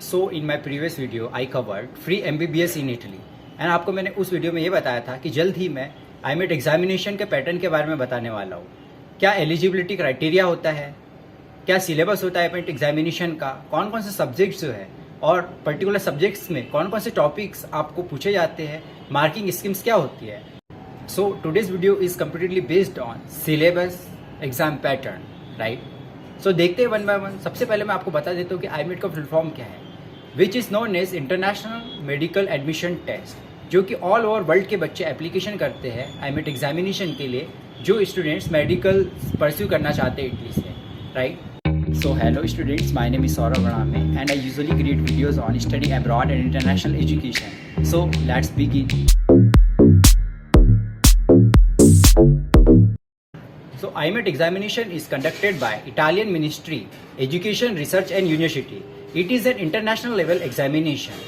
So in my previous video I covered free MBBS in Italy and आपको मैंने उस video में ये बताया था कि जल्द ही मैं IMET एग्जामिनेशन के पैटर्न के बारे में बताने वाला हूँ। क्या एलिजिबिलिटी क्राइटेरिया होता है, क्या सिलेबस होता है IMET एग्जामिनेशन का, कौन कौन से सब्जेक्ट्स जो है और पर्टिकुलर सब्जेक्ट्स में कौन कौन से टॉपिक्स आपको पूछे जाते हैं, मार्किंग स्कीम्स क्या होती है। So today's video is completely based on syllabus exam pattern, right. So देखते हैं वन बाय वन। सबसे पहले मैं आपको बता देता हूँ कि IMET का फुल फॉर्म क्या है, which is known as international medical admission test, जो कि ऑल ओवर वर्ल्ड के बच्चे एप्लीकेशन करते हैं IMET एग्जामिनेशन के लिए, जो स्टूडेंट्स मेडिकल परस्यू करना चाहते हैं इटली से, right. So hello students, my name is Saurabh Rame and I usually create videos on study abroad and international education. So let's begin. So IMET examination is conducted by Italian Ministry, Education, Research and University. It is an international level examination.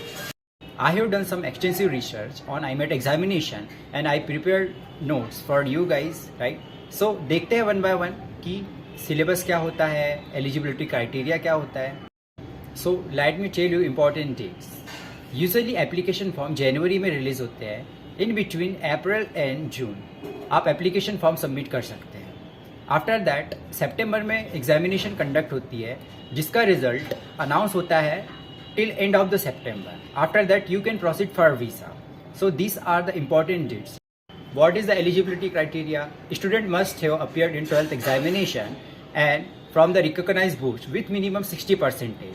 I have done some extensive research on IMET examination and I prepared notes for you guys, right? So देखते हैं one by one कि syllabus क्या होता है, eligibility criteria क्या होता है। So let me tell you important dates. Usually application form जनवरी में रिलीज होते हैं, in between April and June आप एप्लीकेशन फॉर्म सबमिट कर सकते हैं। आफ्टर दैट सितंबर में एग्जामिनेशन कंडक्ट होती है, जिसका रिजल्ट अनाउंस होता है till end of the September. After that you can proceed for visa. So this are the important dates. What is the eligibility criteria? Student must have appeared in 12th examination and from the recognized books with minimum 60%.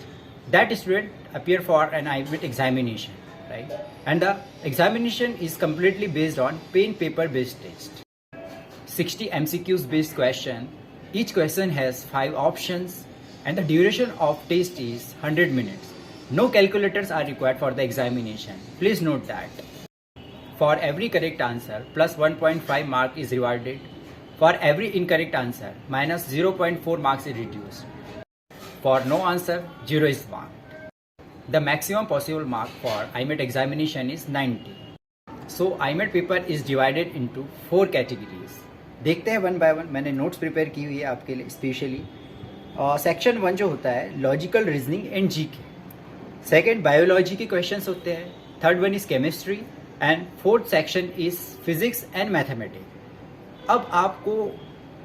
That student appear for an IMET examination, right? And the examination is completely based on pen paper based test. 60 MCQs based question. Each question has 5 options and the duration of test is 100 minutes. No calculators are required for the examination. Please note that. For every correct answer, plus 1.5 mark is rewarded. For every incorrect answer, minus 0.4 marks is reduced. For no answer, 0 is marked. The maximum possible mark for IMET examination is 90. So IMET paper is divided into 4 categories. देखते हैं one by one. मैंने notes prepare की हुई है आपके लिए specially. Section 1 जो होता है logical reasoning and GK, second biology के क्वेश्चंस होते हैं, third one is chemistry and fourth section is physics and mathematics. अब आपको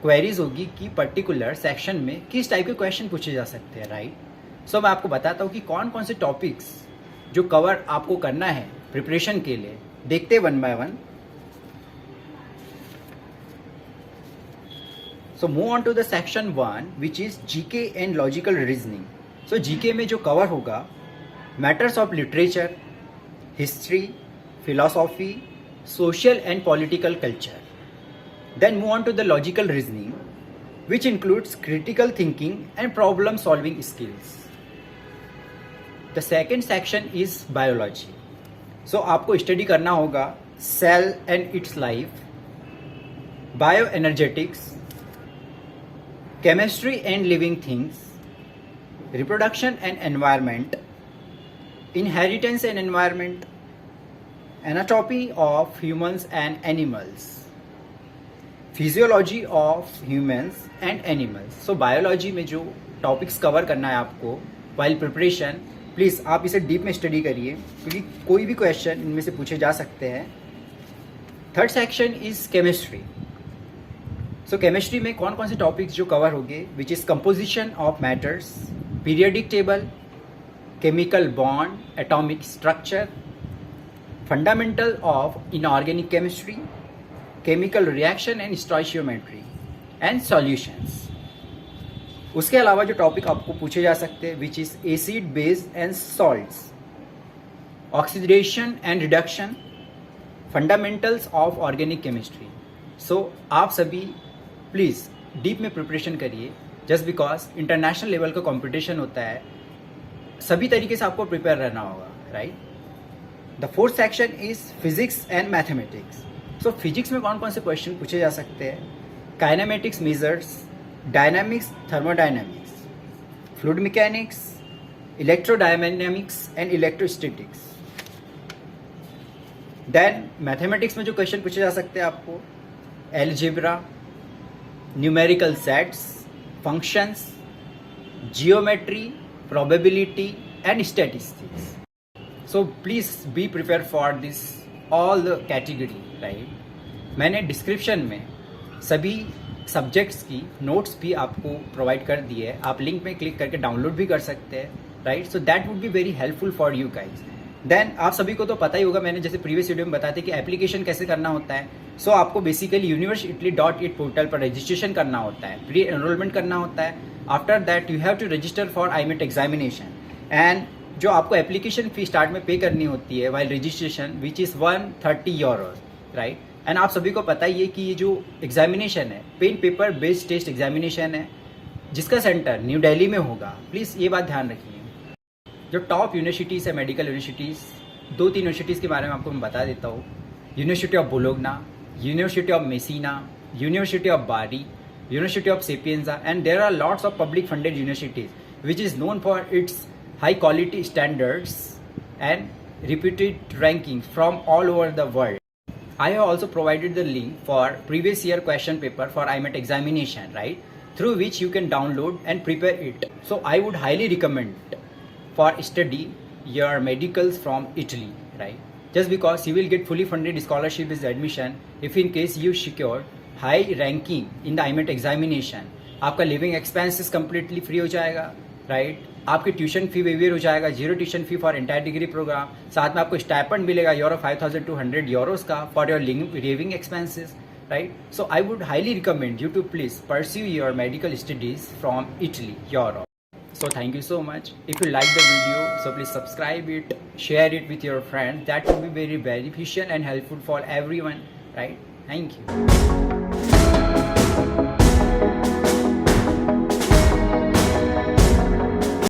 क्वेरीज होगी कि पर्टिकुलर सेक्शन में किस टाइप के क्वेश्चन पूछे जा सकते हैं, राइट। सो मैं आपको बताता हूँ कि कौन कौन से टॉपिक्स जो कवर आपको करना है प्रिपरेशन के लिए। देखते हैं one by one. So move on to the section 1 which is GK and logical reasoning. So GK में जो कवर होगा matters of literature, history, philosophy, social and political culture. Then move on to the logical reasoning, which includes critical thinking and problem solving skills. The second section is biology. So आपको study करना होगा cell and its life, bioenergetics, chemistry and living things, reproduction and environment, inheritance and environment, anatomy of humans and animals, physiology of humans and animals. So biology में जो topics cover करना है आपको while preparation, please आप इसे deep में study करिए क्योंकि कोई भी क्वेश्चन इनमें से पूछे जा सकते हैं। Third section is chemistry. So chemistry में कौन कौन से टॉपिक्स जो कवर होंगे, which is composition of matters, periodic table, chemical bond, atomic structure, fundamental of inorganic chemistry, chemical reaction and stoichiometry and solutions. उसके अलावा जो टॉपिक आपको पूछे जा सकते हैं which is acid, base and salts, oxidation and reduction, fundamentals of organic chemistry. So आप सभी प्लीज़ डीप में प्रिपरेशन करिए, जस्ट बिकॉज इंटरनेशनल लेवल का कॉम्पिटिशन होता है, सभी तरीके से आपको प्रिपेयर रहना होगा, right. The fourth section is physics and mathematics. So physics में कौन कौन से क्वेश्चन पूछे जा सकते हैं, kinematics measures, dynamics, thermodynamics, fluid mechanics, electrodynamics and electrostatics. Then mathematics में जो क्वेश्चन पूछे जा सकते हैं आपको, algebra, numerical sets, functions, geometry, probability, and statistics. So please be prepared for this all the category, right? मैंने डिस्क्रिप्शन में सभी सब्जेक्ट्स की नोट्स भी आपको प्रोवाइड कर दिए है, आप लिंक में क्लिक करके डाउनलोड भी कर सकते हैं, right? So that would be very helpful for you guys. Then आप सभी को तो पता ही होगा, मैंने जैसे प्रीवियस वीडियो में बताया था कि एप्लीकेशन कैसे करना होता है. सो आपको बेसिकली university.it पोर्टल पर रजिस्ट्रेशन करना होता है, प्री एनरोलमेंट करना होता है. After that you have to register for IMET examination, and जो आपको एप्लीकेशन फी स्टार्ट में पे करनी होती है while registration which is €130, right? And आप सभी को पता ही है कि ये जो एग्जामिनेशन है pen paper based test examination है, जिसका सेंटर न्यू दिल्ली में होगा. प्लीज़ ये बात ध्यान रखिए. जो टॉप यूनिवर्सिटीज़ है, मेडिकल यूनिवर्सिटीज़, 2-3 यूनिवर्सिटीज़ के बारे में आपको मैं बता देता हूँ. University of Bologna, university of Messina, university of Bari, university of Sapienza, and there are lots of public funded universities which is known for its high quality standards and reputed rankings from all over the world. I have also provided the link for previous year question paper for IMET examination, right? Through which you can download and prepare it. So I would highly recommend for study your medicals from Italy, right? Just because you will get fully funded scholarship as admission if in case you secure high ranking in the IMET examination. आपका living expenses completely free हो जाएगा, right? आपकी tuition fee waiver हो जाएगा, zero tuition fee for entire degree programme. साथ में आपको stipend मिलेगा €5,200 का for your living expenses, right? So I would highly recommend you to please pursue your medical studies from Italy, Europe. So thank you so much. If you like the video, so please subscribe it, share it with your friends. That would be very beneficial and helpful for everyone, right? Thank you.